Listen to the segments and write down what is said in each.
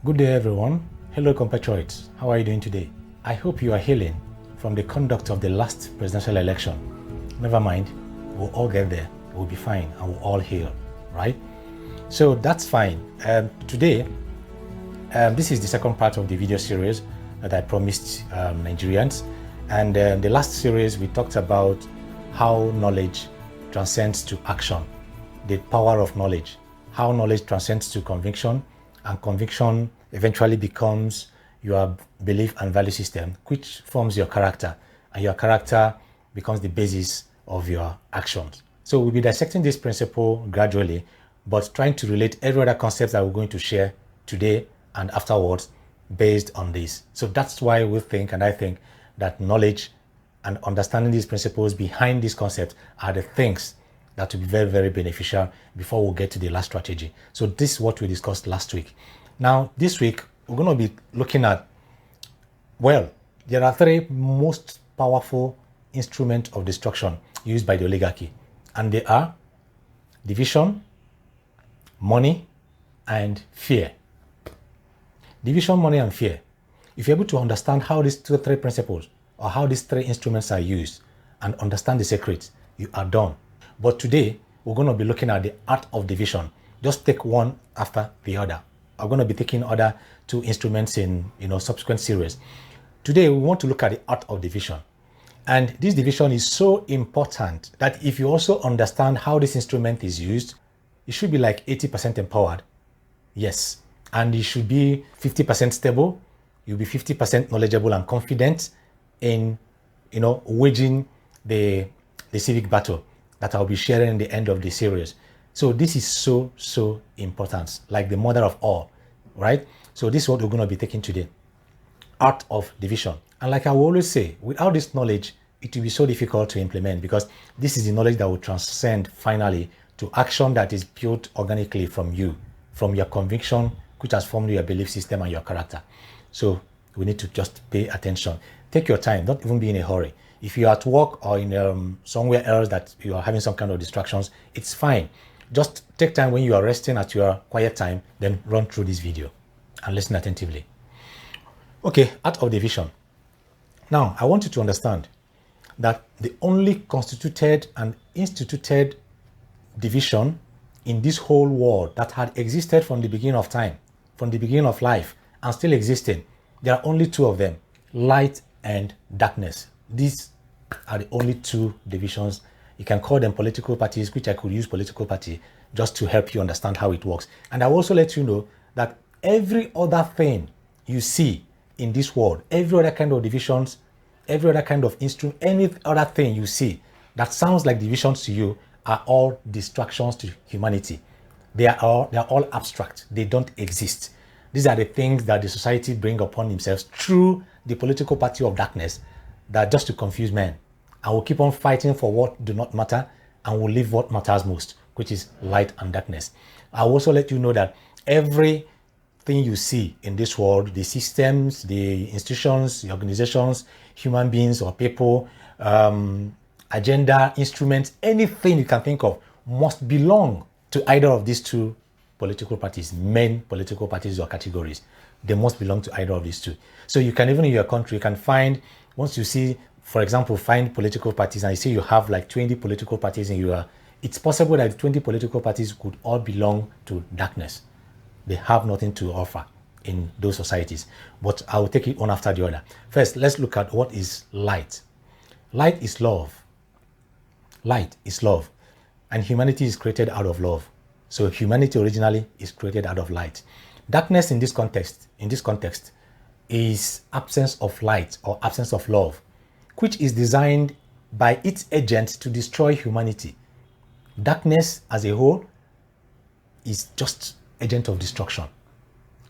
Good day, everyone. Hello, compatriots. How are you doing today? I hope you are healing from the conduct of the last presidential election. Never mind, we'll all get there. We'll be fine and we'll all heal, right? So that's fine. Today, this is the second part of the video series that I promised Nigerians. And the last series, we talked about how knowledge transcends to action, the power of knowledge, how knowledge transcends to conviction, and conviction eventually becomes your belief and value system, which forms your character, and your character becomes the basis of your actions. So we'll be dissecting this principle gradually, but trying to relate every other concept that we're going to share today and afterwards based on this. So that's why we think, and I think, that knowledge and understanding these principles behind this concept are the things that will be very, very beneficial before we get to the last strategy. So this is what we discussed last week. Now, this week, we're going to be looking at, well, there are three most powerful instruments of destruction used by the oligarchy. And they are division, money, and fear. Division, money, and fear. If you're able to understand how these three principles or how these three instruments are used and understand the secrets, you are done. But today, we're going to be looking at the art of division. Just take one after the other. I'm going to be taking other two instruments in subsequent series. Today, we want to look at the art of division. And this division is so important that if you also understand how this instrument is used, you should be like 80% empowered. Yes. And you should be 50% stable. You'll be 50% knowledgeable and confident in, waging the civic battle that I'll be sharing in the end of the series. So this is so important, like the mother of all, right? So this is what we're going to be taking today. Art of division. And like I will always say, without this knowledge, it will be so difficult to implement, because this is the knowledge that will transcend finally to action that is built organically from you, from your conviction, which has formed your belief system and your character. So we need to just pay attention. Take your time. Don't even be in a hurry. If you're at work or in somewhere else that you are having some kind of distractions, it's fine. Just take time when you are resting at your quiet time, then run through this video and listen attentively. Okay, art of division. Now, I want you to understand that the only constituted and instituted division in this whole world that had existed from the beginning of time, from the beginning of life, and still existing, there are only two of them, light and darkness. These are the only two divisions. You can call them political parties, which I could use political party just to help you understand how it works. And I will also let you know that every other thing you see in this world, every other kind of divisions, every other kind of instrument, any other thing you see that sounds like divisions to you are all distractions to humanity. They are all abstract. They don't exist. These are the things that the society bring upon themselves through the political party of darkness, that just to confuse men. And we'll keep on fighting for what do not matter, and we'll leave what matters most, which is light and darkness. I'll also let you know that everything you see in this world, the systems, the institutions, the organizations, human beings or people, agenda, instruments, anything you can think of must belong to either of these two political parties, main political parties or categories. They must belong to either of these two. So you can, even in your country, you can find, once you see, for example, find political parties and you see you have like 20 political parties in your, it's possible that 20 political parties could all belong to darkness. They have nothing to offer in those societies. But I will take it one after the other. First, let's look at what is light. Light is love. Light is love. And humanity is created out of love. So humanity originally is created out of light. Darkness in this context is absence of light or absence of love, which is designed by its agent to destroy humanity. Darkness as a whole is just agent of destruction,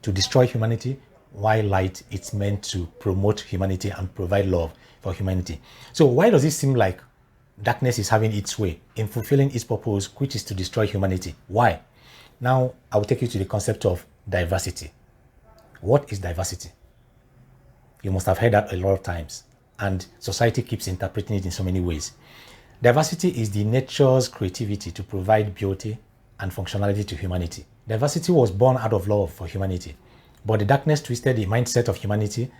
to destroy humanity, while light is meant to promote humanity and provide love for humanity. So why does it seem like darkness is having its way in fulfilling its purpose, which is to destroy humanity? Why? Now, I will take you to the concept of diversity. What is diversity? You must have heard that a lot of times, and society keeps interpreting it in so many ways. Diversity is the nature's creativity to provide beauty and functionality to humanity. Diversity was born out of love for humanity. But the darkness twisted the mindset of humanity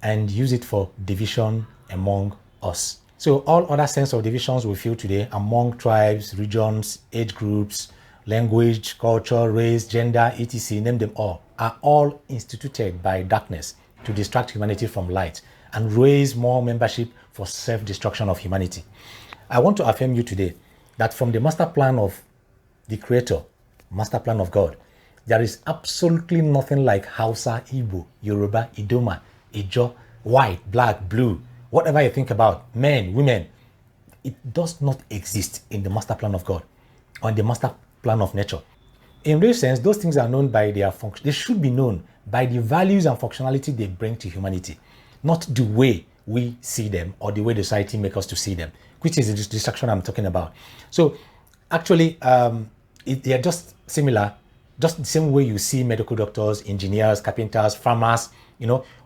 and used it for division among us. So all other sense of divisions we feel today among tribes, regions, age groups, language, culture, race, gender, etc., name them all, are all instituted by darkness to distract humanity from light and raise more membership for self-destruction of humanity. I want to affirm you today that from the master plan of the Creator, master plan of God, there is absolutely nothing like Hausa, Igbo, Yoruba, Idoma, Ijo, white, black, blue, whatever you think about, men, women. It does not exist in the master plan of God or in the master plan of nature. In real sense, those things are known by their function. They should be known by the values and functionality they bring to humanity, not the way we see them or the way the society makes us to see them, which is the distraction I'm talking about. So actually, they are just similar, just the same way you see medical doctors, engineers, carpenters, farmers.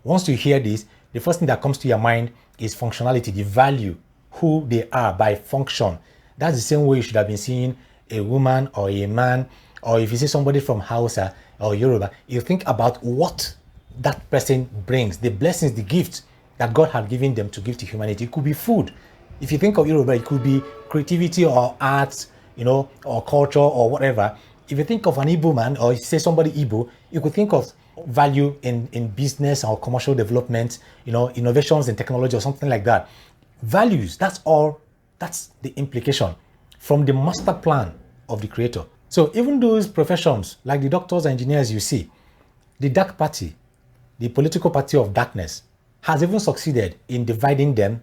Once you hear this, the first thing that comes to your mind is functionality, the value, who they are by function. That's the same way you should have been seeing a woman or a man, or if you see somebody from Hausa or Yoruba, you think about what that person brings, the blessings, the gifts that God has given them to give to humanity. It could be food. If you think of Yoruba, it could be creativity or arts, or culture or whatever. If you think of an Igbo man, or you say somebody Igbo, you could think of value in business or commercial development, innovations in technology or something like that. Values, that's all, that's the implication from the master plan of the Creator. So even those professions, like the doctors and engineers you see, the dark party, the political party of darkness, has even succeeded in dividing them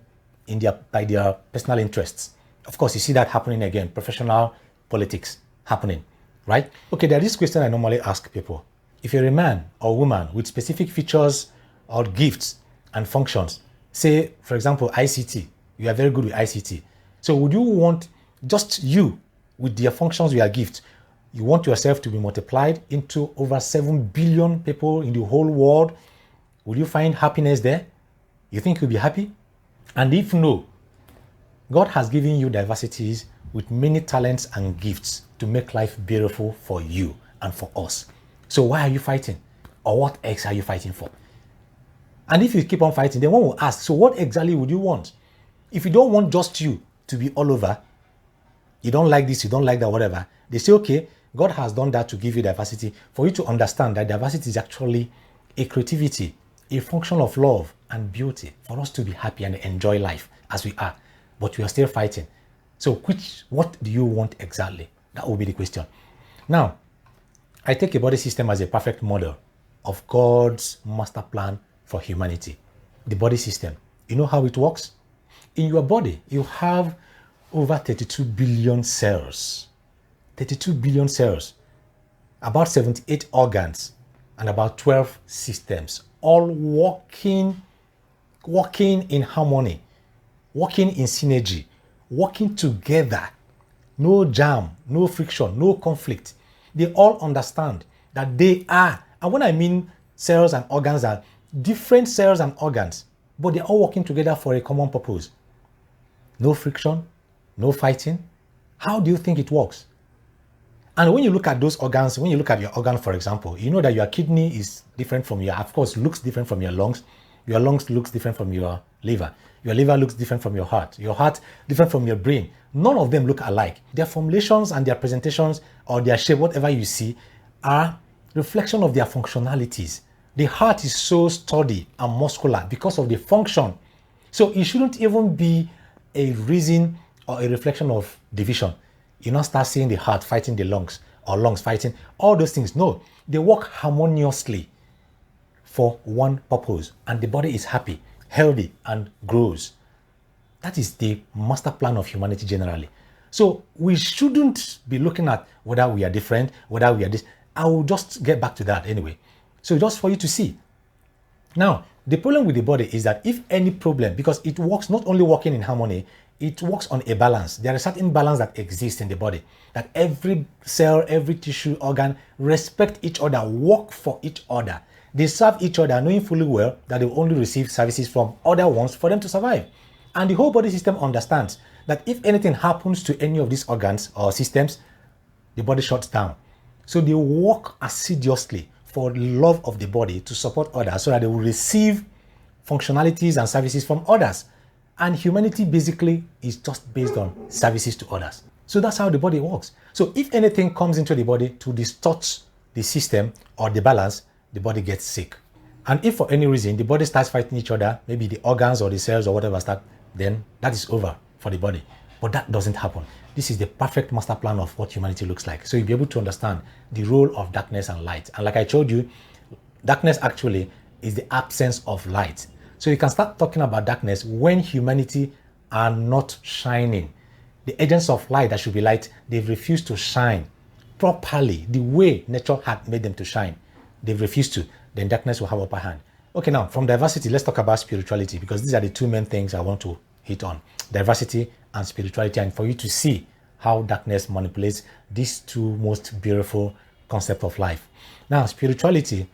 by their personal interests. Of course, you see that happening again, professional politics happening, right? Okay, there is this question I normally ask people. If you're a man or woman with specific features or gifts and functions, say, for example, ICT, you are very good with ICT. So would you want just you with their functions, your gifts, you want yourself to be multiplied into over 7 billion people in the whole world? Will you find happiness there? You think you'll be happy? And if no, God has given you diversities with many talents and gifts to make life beautiful for you and for us. So why are you fighting? Or what else are you fighting for? And if you keep on fighting, then one will ask, so what exactly would you want? If you don't want just you to be all over, you don't like this, you don't like that, whatever, they say, okay, God has done that to give you diversity, for you to understand that diversity is actually a creativity, a function of love and beauty, for us to be happy and enjoy life as we are. But we are still fighting. So what do you want exactly? That will be the question. Now, I take a body system as a perfect model of God's master plan for humanity. The body system. You know how it works? In your body, you have over 32 billion cells. 32 billion cells. About 78 organs and about 12 systems, all working in harmony, working in synergy, working together. No jam, no friction, no conflict. They all understand that they are, and when I mean cells and organs, are different cells and organs, but they're all working together for a common purpose. No friction, no fighting. How do you think it works? And when you look at those organs, when you look at your organ, for example, you know that your kidney is different from of course, looks different from your lungs. Your lungs looks different from your liver. Your liver looks different from your heart different from your brain. None of them look alike. Their formulations and their presentations or their shape, whatever you see, are reflection of their functionalities. The heart is so sturdy and muscular because of the function. So it shouldn't even be a reason or a reflection of division. You not start seeing the heart fighting the lungs or lungs fighting all those things. No, they work harmoniously for one purpose, and the body is happy, healthy, and grows. That is the master plan of humanity generally. So we shouldn't be looking at whether we are different, whether we are this. I will just get back to that anyway. So just for you to see. Now, the problem with the body is that if any problem, because it works not only working in harmony, it works on a balance. There is a certain balance that exists in the body, that every cell, every tissue, organ respect each other, work for each other. They serve each other, knowing fully well that they will only receive services from other ones for them to survive. And the whole body system understands that if anything happens to any of these organs or systems, the body shuts down. So they work assiduously for love of the body to support others so that they will receive functionalities and services from others. And humanity basically is just based on services to others. So that's how the body works. So if anything comes into the body to distort the system or the balance, the body gets sick. And if for any reason the body starts fighting each other, maybe the organs or the cells or whatever start, then that is over for the body. But that doesn't happen. This is the perfect master plan of what humanity looks like. So you'll be able to understand the role of darkness and light. And like I told you, darkness actually is the absence of light. So you can start talking about darkness when humanity are not shining. The agents of light that should be light, they've refused to shine properly the way nature had made them to shine. They've refused to. Then darkness will have upper hand. Okay, now from diversity, let's talk about spirituality, because these are the two main things I want to hit on. Diversity and spirituality, and for you to see how darkness manipulates these two most beautiful concepts of life. Now, spirituality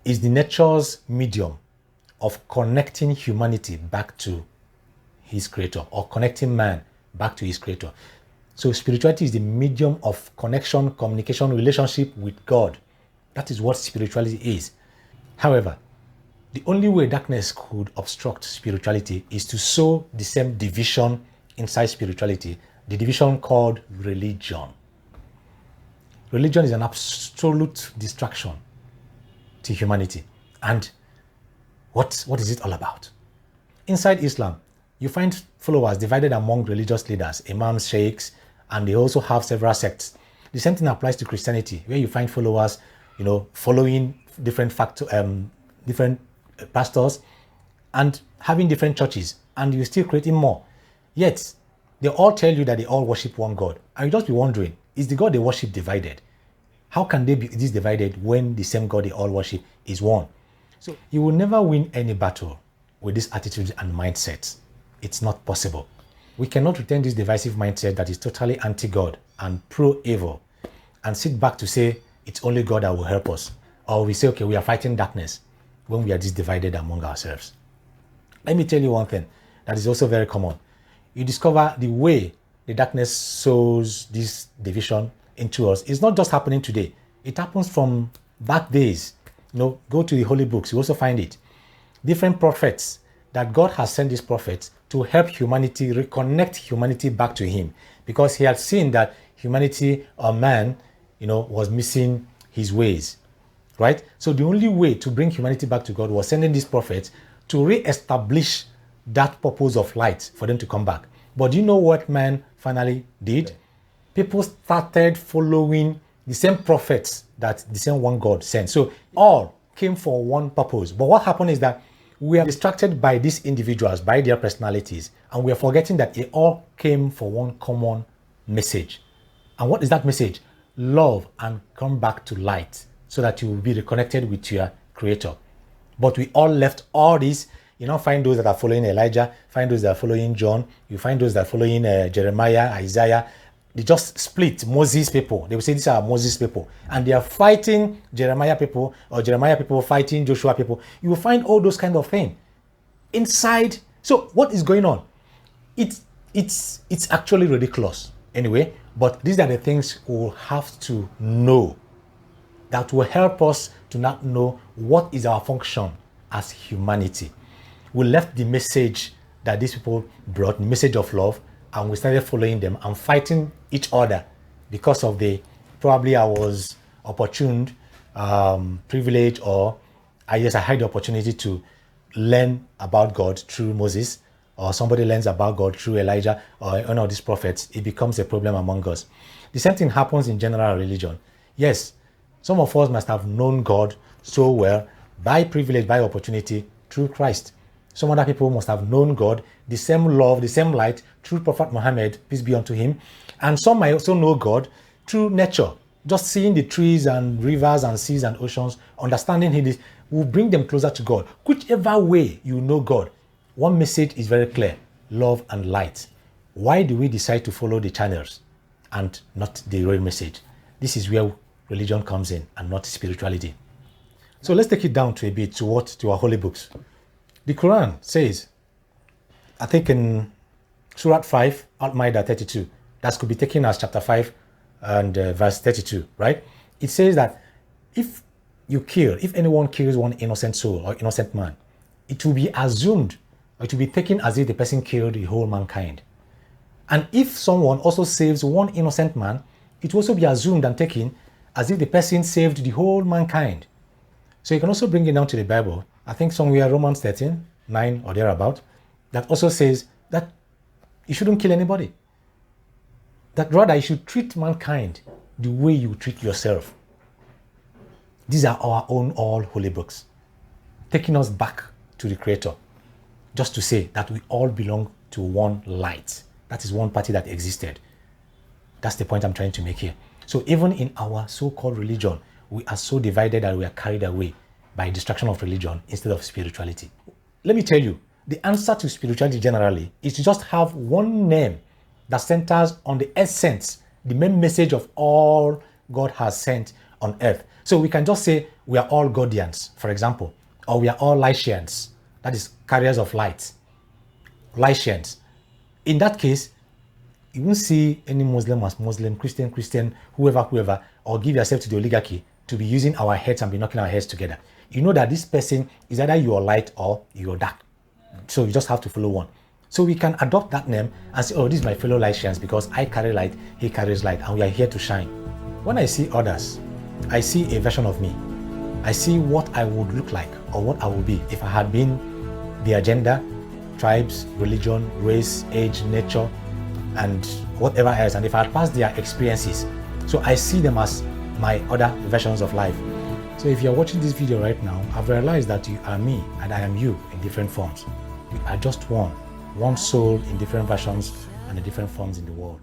is the nature's medium of connecting humanity back to his creator, or connecting man back to his creator. So spirituality is the medium of connection, communication, relationship with God. That is what spirituality is. However, the only way darkness could obstruct spirituality is to sow the same division inside spirituality, the division called religion. Religion is an absolute distraction to humanity. And what is it all about? Inside Islam, you find followers divided among religious leaders, imams, sheikhs, and they also have several sects. The same thing applies to Christianity, where you find followers, following different pastors and having different churches, and you're still creating more. Yet, they all tell you that they all worship one God. And you just be wondering, is the God they worship divided? How can they be this divided when the same God they all worship is one? So you will never win any battle with this attitude and mindset. It's not possible. We cannot retain this divisive mindset that is totally anti-God and pro-evil and sit back to say it's only God that will help us. Or we say, okay, we are fighting darkness when we are this divided among ourselves. Let me tell you one thing that is also very common. You discover the way the darkness sows this division into us. It's not just happening today. It happens from back days. Go to the holy books. You also find it. Different prophets that God has sent these prophets to help humanity reconnect humanity back to him, because he had seen that humanity or man, was missing his ways, right? So the only way to bring humanity back to God was sending these prophets to re-establish that purpose of light for them to come back. But do you know what man finally did? People started following the same prophets that the same one God sent. So all came for one purpose. But what happened is that we are distracted by these individuals, by their personalities, and we are forgetting that they all came for one common message. And what is that message? Love and come back to light so that you will be reconnected with your creator. But we all left all this. Find those that are following Elijah, find those that are following John, you find those that are following Jeremiah, Isaiah. They just split Moses people. They will say these are Moses people. And they are fighting Jeremiah people, or Jeremiah people fighting Joshua people. You will find all those kind of things inside. So what is going on? It's actually ridiculous anyway. But these are the things we will have to know that will help us to not know what is our function as humanity. We left the message that these people brought, the message of love, and we started following them and fighting each other because of probably I was opportuned, privileged, or I had the opportunity to learn about God through Moses, or somebody learns about God through Elijah, or one of these prophets. It becomes a problem among us. The same thing happens in general religion. Yes, some of us must have known God so well by privilege, by opportunity, through Christ. Some other people must have known God, the same love, the same light, through Prophet Muhammad, peace be unto him. And some might also know God through nature. Just seeing the trees and rivers and seas and oceans, understanding Him will bring them closer to God. Whichever way you know God, one message is very clear: love and light. Why do we decide to follow the channels and not the real message? This is where religion comes in and not spirituality. So let's take it down to a bit to our holy books. The Quran says, I think in Surah 5, Al-Ma'idah 32, that could be taken as chapter 5 and verse 32, right? It says that if anyone kills one innocent soul or innocent man, it will be assumed, or it will be taken as if the person killed the whole mankind. And if someone also saves one innocent man, it will also be assumed and taken as if the person saved the whole mankind. So you can also bring it down to the Bible. I think somewhere Romans 13, 9 or thereabout, that also says that you shouldn't kill anybody. That rather you should treat mankind the way you treat yourself. These are our own all holy books, taking us back to the Creator, just to say that we all belong to one light. That is one party that existed. That's the point I'm trying to make here. So even in our so-called religion, we are so divided that we are carried away by distraction of religion instead of spirituality. Let me tell you, the answer to spirituality generally is to just have one name that centers on the essence, the main message of all God has sent on earth. So we can just say we are all Guardians, for example, or we are all Lycians, that is carriers of light. Lycians. In that case, you won't see any Muslim as Muslim, Christian, whoever, or give yourself to the oligarchy to be using our heads and be knocking our heads together. You know that this person is either you are light or you are dark. So you just have to follow one. So we can adopt that name and say, oh, this is my fellow Lycians because I carry light, he carries light, and we are here to shine. When I see others, I see a version of me. I see what I would look like or what I would be if I had been their gender, tribes, religion, race, age, nature, and whatever else, and if I had passed their experiences. So I see them as my other versions of life. So if you're watching this video right now, I've realized that you are me and I am you in different forms. We are just one soul in different versions and in different forms in the world.